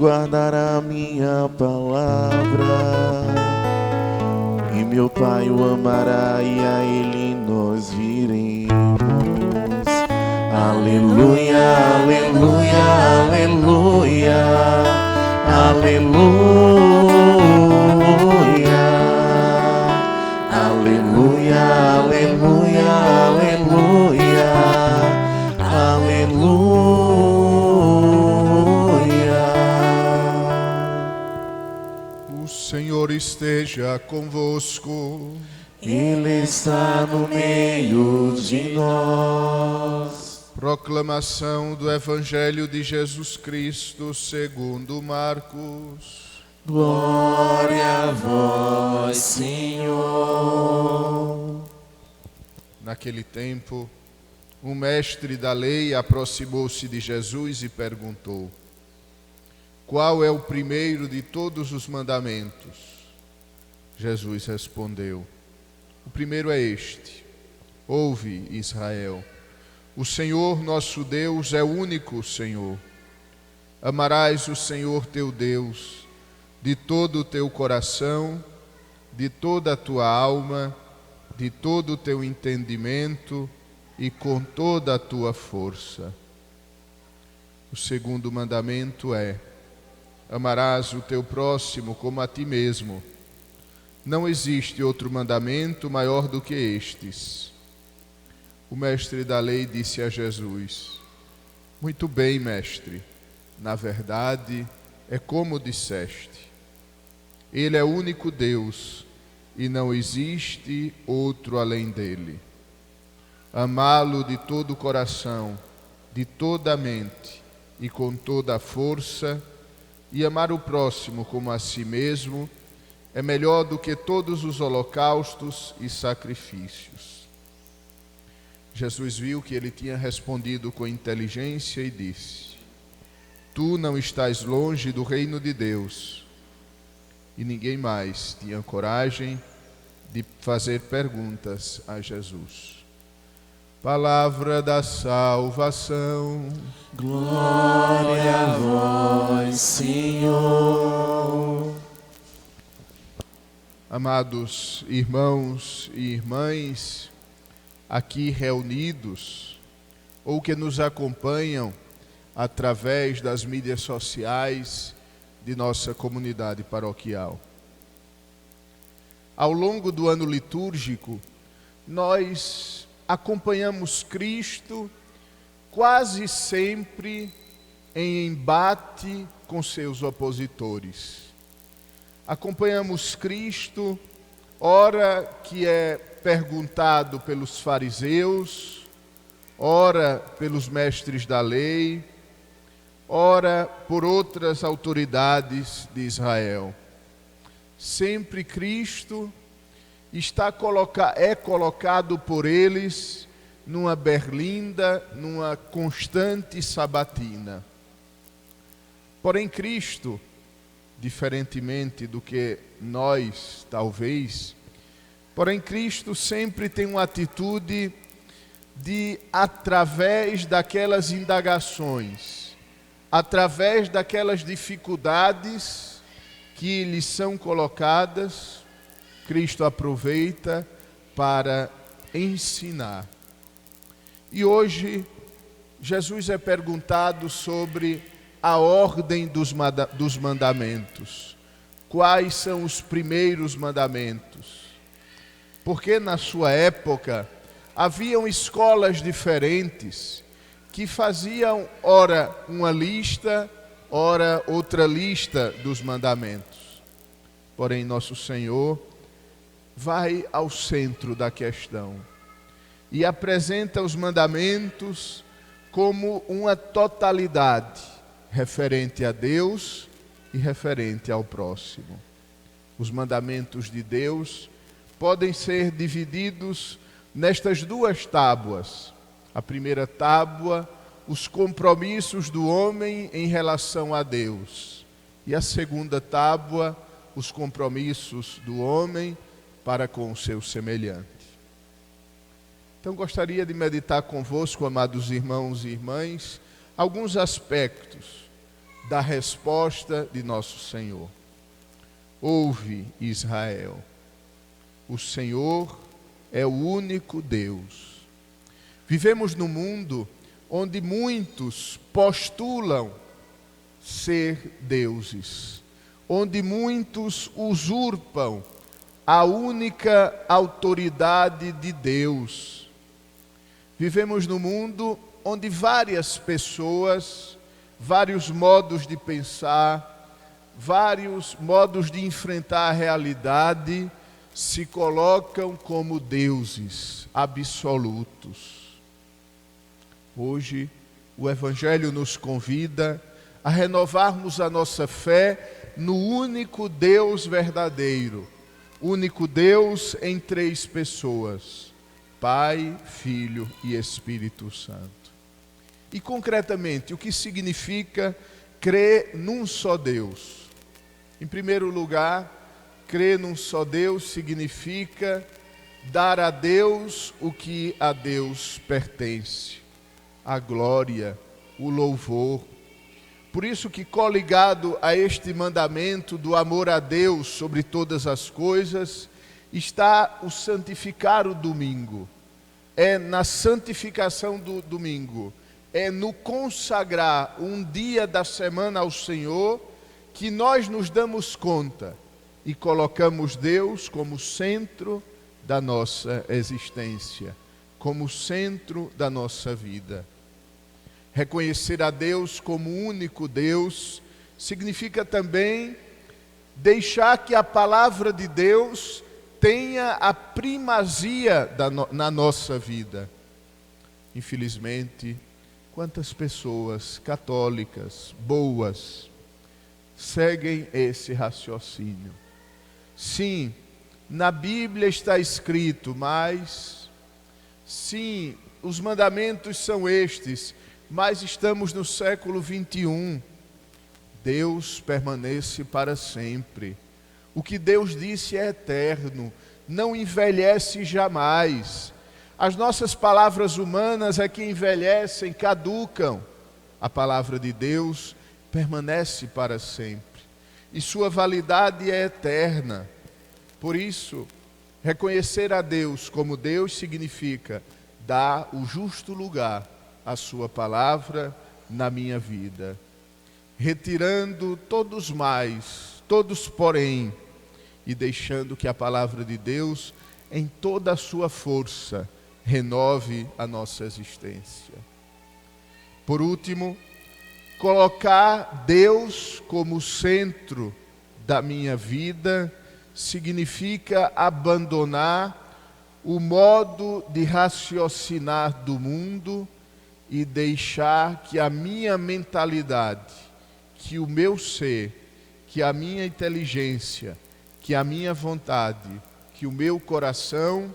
guardar a minha palavra, e meu Pai o amará e a Ele nós viremos. Aleluia, aleluia, aleluia, aleluia, aleluia, aleluia, aleluia, aleluia. O Senhor esteja convosco. Ele está no meio de nós. Proclamação do Evangelho de Jesus Cristo segundo Marcos. Glória a vós, Senhor. Naquele tempo, um mestre da lei aproximou-se de Jesus e perguntou: qual é o primeiro de todos os mandamentos? Jesus respondeu: o primeiro é este: ouve, Israel, o Senhor nosso Deus é o único Senhor. Amarás o Senhor teu Deus de todo o teu coração, de toda a tua alma, de todo o teu entendimento e com toda a tua força. O segundo mandamento é: amarás o teu próximo como a ti mesmo. Não existe outro mandamento maior do que estes. O mestre da lei disse a Jesus: muito bem, mestre, na verdade é como disseste. Ele é o único Deus e não existe outro além dele. Amá-lo de todo o coração, de toda a mente e com toda a força, e amar o próximo como a si mesmo, é melhor do que todos os holocaustos e sacrifícios. Jesus viu que ele tinha respondido com inteligência e disse: tu não estás longe do reino de Deus. E ninguém mais tinha coragem de fazer perguntas a Jesus. Palavra da salvação. Glória a vós, Senhor. Amados irmãos e irmãs, aqui reunidos, ou que nos acompanham através das mídias sociais de nossa comunidade paroquial. Ao longo do ano litúrgico, nós acompanhamos Cristo quase sempre em embate com seus opositores. Acompanhamos Cristo, ora que é perguntado pelos fariseus, ora pelos mestres da lei, ora por outras autoridades de Israel. Sempre Cristo é colocado por eles numa berlinda, numa constante sabatina. Porém Cristo, diferentemente do que nós, talvez, porém Cristo sempre tem uma atitude de, através daquelas indagações, através daquelas dificuldades que lhes são colocadas, Cristo aproveita para ensinar. E hoje, Jesus é perguntado sobre a ordem dos mandamentos. Quais são os primeiros mandamentos? Porque na sua época haviam escolas diferentes que faziam ora uma lista, ora outra lista dos mandamentos. Porém, nosso Senhor vai ao centro da questão e apresenta os mandamentos como uma totalidade referente a Deus e referente ao próximo. Os mandamentos de Deus podem ser divididos nestas duas tábuas. A primeira tábua, os compromissos do homem em relação a Deus. E a segunda tábua, os compromissos do homem para com o seu semelhante. Então gostaria de meditar convosco, amados irmãos e irmãs, alguns aspectos da resposta de nosso Senhor. Ouve, Israel, o Senhor é o único Deus. Vivemos num mundo onde muitos postulam ser deuses, onde muitos usurpam a única autoridade de Deus. Vivemos num mundo onde várias pessoas, vários modos de pensar, vários modos de enfrentar a realidade se colocam como deuses absolutos. Hoje, o Evangelho nos convida a renovarmos a nossa fé no único Deus verdadeiro, único Deus em três pessoas, Pai, Filho e Espírito Santo. E concretamente, o que significa crer num só Deus? Em primeiro lugar, crer num só Deus significa dar a Deus o que a Deus pertence, a glória, o louvor. Por isso que coligado a este mandamento do amor a Deus sobre todas as coisas, está o santificar o domingo. É na santificação do domingo, é no consagrar um dia da semana ao Senhor, que nós nos damos conta e colocamos Deus como centro da nossa existência, como centro da nossa vida. Reconhecer a Deus como único Deus significa também deixar que a palavra de Deus tenha a primazia na nossa vida. Infelizmente, quantas pessoas católicas boas seguem esse raciocínio? Sim, na Bíblia está escrito, mas sim, os mandamentos são estes, mas estamos no século 21. Deus permanece para sempre. O que Deus disse é eterno, não envelhece jamais. As nossas palavras humanas é que envelhecem, caducam. A palavra de Deus permanece para sempre e sua validade é eterna. Por isso, reconhecer a Deus como Deus significa dar o justo lugar à sua palavra na minha vida, retirando todos mais, todos porém, e deixando que a palavra de Deus, em toda a sua força, renove a nossa existência. Por último, colocar Deus como centro da minha vida significa abandonar o modo de raciocinar do mundo e deixar que a minha mentalidade, que o meu ser, que a minha inteligência, que a minha vontade, que o meu coração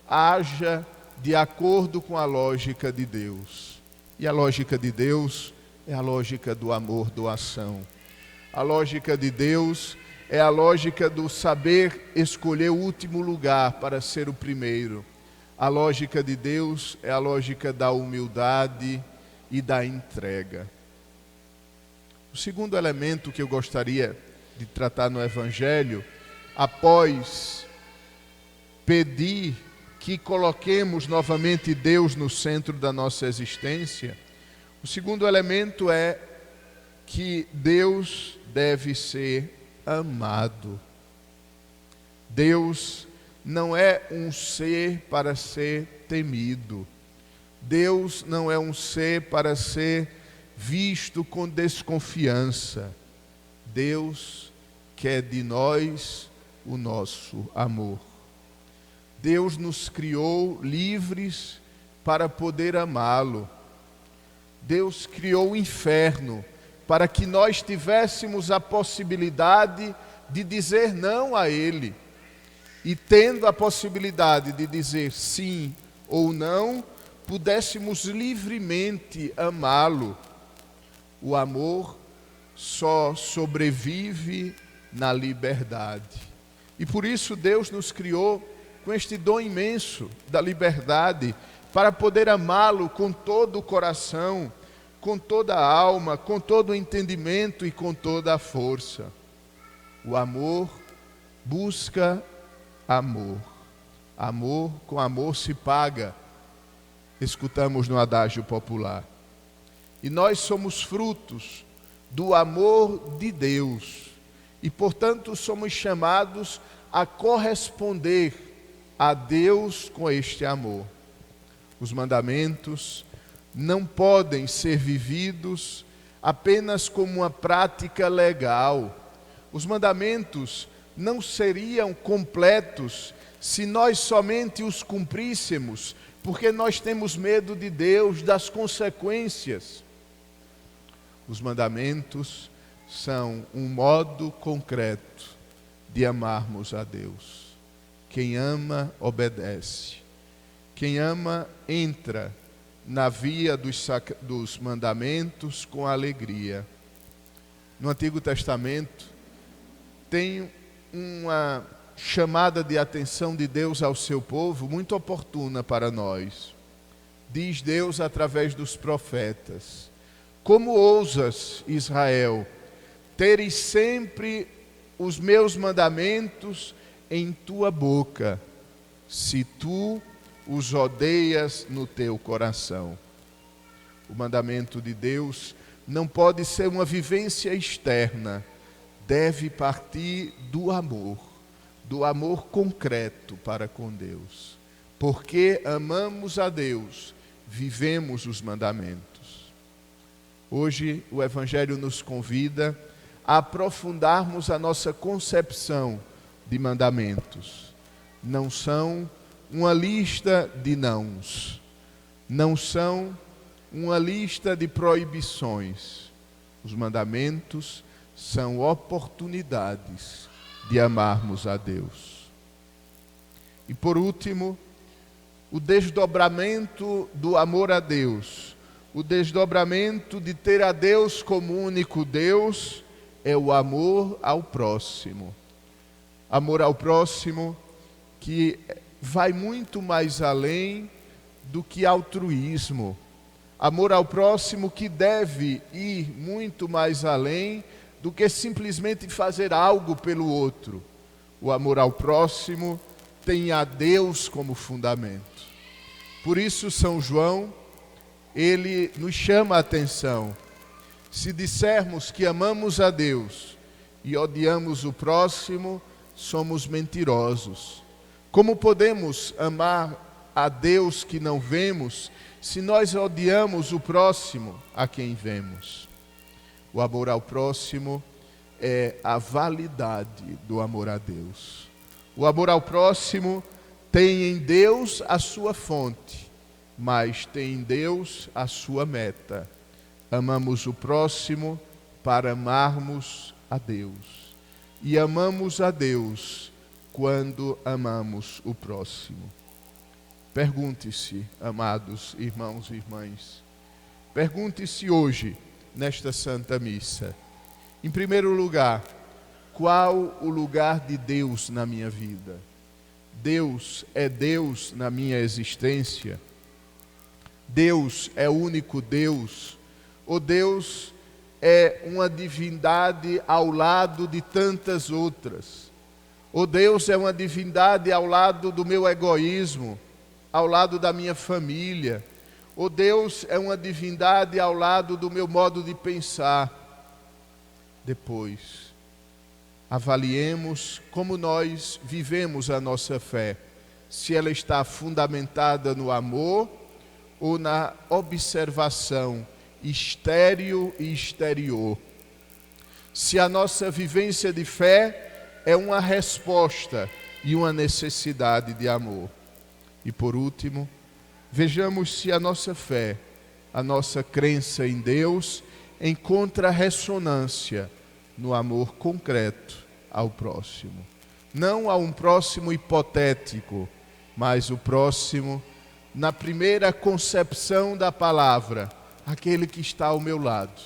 haja de acordo com a lógica de Deus. E a lógica de Deus é a lógica do amor, doação. A lógica de Deus é a lógica do saber escolher o último lugar para ser o primeiro. A lógica de Deus é a lógica da humildade e da entrega. O segundo elemento que eu gostaria de tratar no Evangelho, após pedir que coloquemos novamente Deus no centro da nossa existência, o segundo elemento é que Deus deve ser amado. Deus não é um ser para ser temido. Deus não é um ser para ser visto com desconfiança. Deus quer de nós o nosso amor. Deus nos criou livres para poder amá-lo. Deus criou o inferno para que nós tivéssemos a possibilidade de dizer não a Ele. E tendo a possibilidade de dizer sim ou não, pudéssemos livremente amá-lo. O amor só sobrevive na liberdade. E por isso Deus nos criou com este dom imenso da liberdade, para poder amá-lo com todo o coração, com toda a alma, com todo o entendimento e com toda a força. O amor busca amor. Amor com amor se paga, escutamos no adágio popular. E nós somos frutos do amor de Deus e, portanto, somos chamados a corresponder a Deus com este amor. Os mandamentos não podem ser vividos apenas como uma prática legal. Os mandamentos não seriam completos se nós somente os cumpríssemos, porque nós temos medo de Deus, das consequências. Os mandamentos são um modo concreto de amarmos a Deus. Quem ama, obedece. Quem ama, entra na via dos mandamentos com alegria. No Antigo Testamento, tem uma chamada de atenção de Deus ao seu povo muito oportuna para nós. Diz Deus através dos profetas: como ousas, Israel, teres sempre os meus mandamentos em tua boca, se tu os odeias no teu coração. O mandamento de Deus não pode ser uma vivência externa, deve partir do amor concreto para com Deus. Porque amamos a Deus, vivemos os mandamentos. Hoje o Evangelho nos convida a aprofundarmos a nossa concepção de mandamentos. Não são uma lista de nãos, não são uma lista de proibições. Os mandamentos são oportunidades de amarmos a Deus. E por último, o desdobramento do amor a Deus, o desdobramento de ter a Deus como único Deus, é o amor ao próximo. Amor ao próximo que vai muito mais além do que altruísmo. Amor ao próximo que deve ir muito mais além do que simplesmente fazer algo pelo outro. O amor ao próximo tem a Deus como fundamento. Por isso, São João, ele nos chama a atenção. Se dissermos que amamos a Deus e odiamos o próximo, somos mentirosos. Como podemos amar a Deus que não vemos, se nós odiamos o próximo a quem vemos? O amor ao próximo é a validade do amor a Deus. O amor ao próximo tem em Deus a sua fonte, mas tem em Deus a sua meta. Amamos o próximo para amarmos a Deus. E amamos a Deus quando amamos o próximo. Pergunte-se, amados irmãos e irmãs, pergunte-se hoje, nesta Santa Missa, em primeiro lugar, qual o lugar de Deus na minha vida? Deus é Deus na minha existência? Deus é o único Deus? Ou Deus é uma divindade ao lado de tantas outras? Ou Deus é uma divindade ao lado do meu egoísmo, ao lado da minha família? Ou Deus é uma divindade ao lado do meu modo de pensar? Depois, avaliemos como nós vivemos a nossa fé, se ela está fundamentada no amor ou na observação estéril e exterior. Se a nossa vivência de fé é uma resposta e uma necessidade de amor. E por último, vejamos se a nossa fé, a nossa crença em Deus, encontra ressonância no amor concreto ao próximo. Não a um próximo hipotético, mas o próximo na primeira concepção da palavra, aquele que está ao meu lado,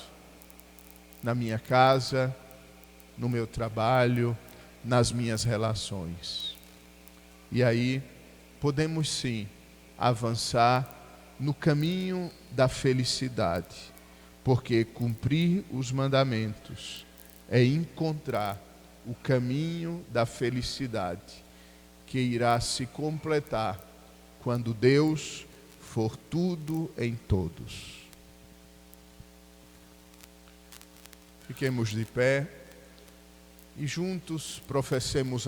na minha casa, no meu trabalho, nas minhas relações. E aí podemos sim avançar no caminho da felicidade, porque cumprir os mandamentos é encontrar o caminho da felicidade, que irá se completar quando Deus for tudo em todos. Fiquemos de pé e juntos professemos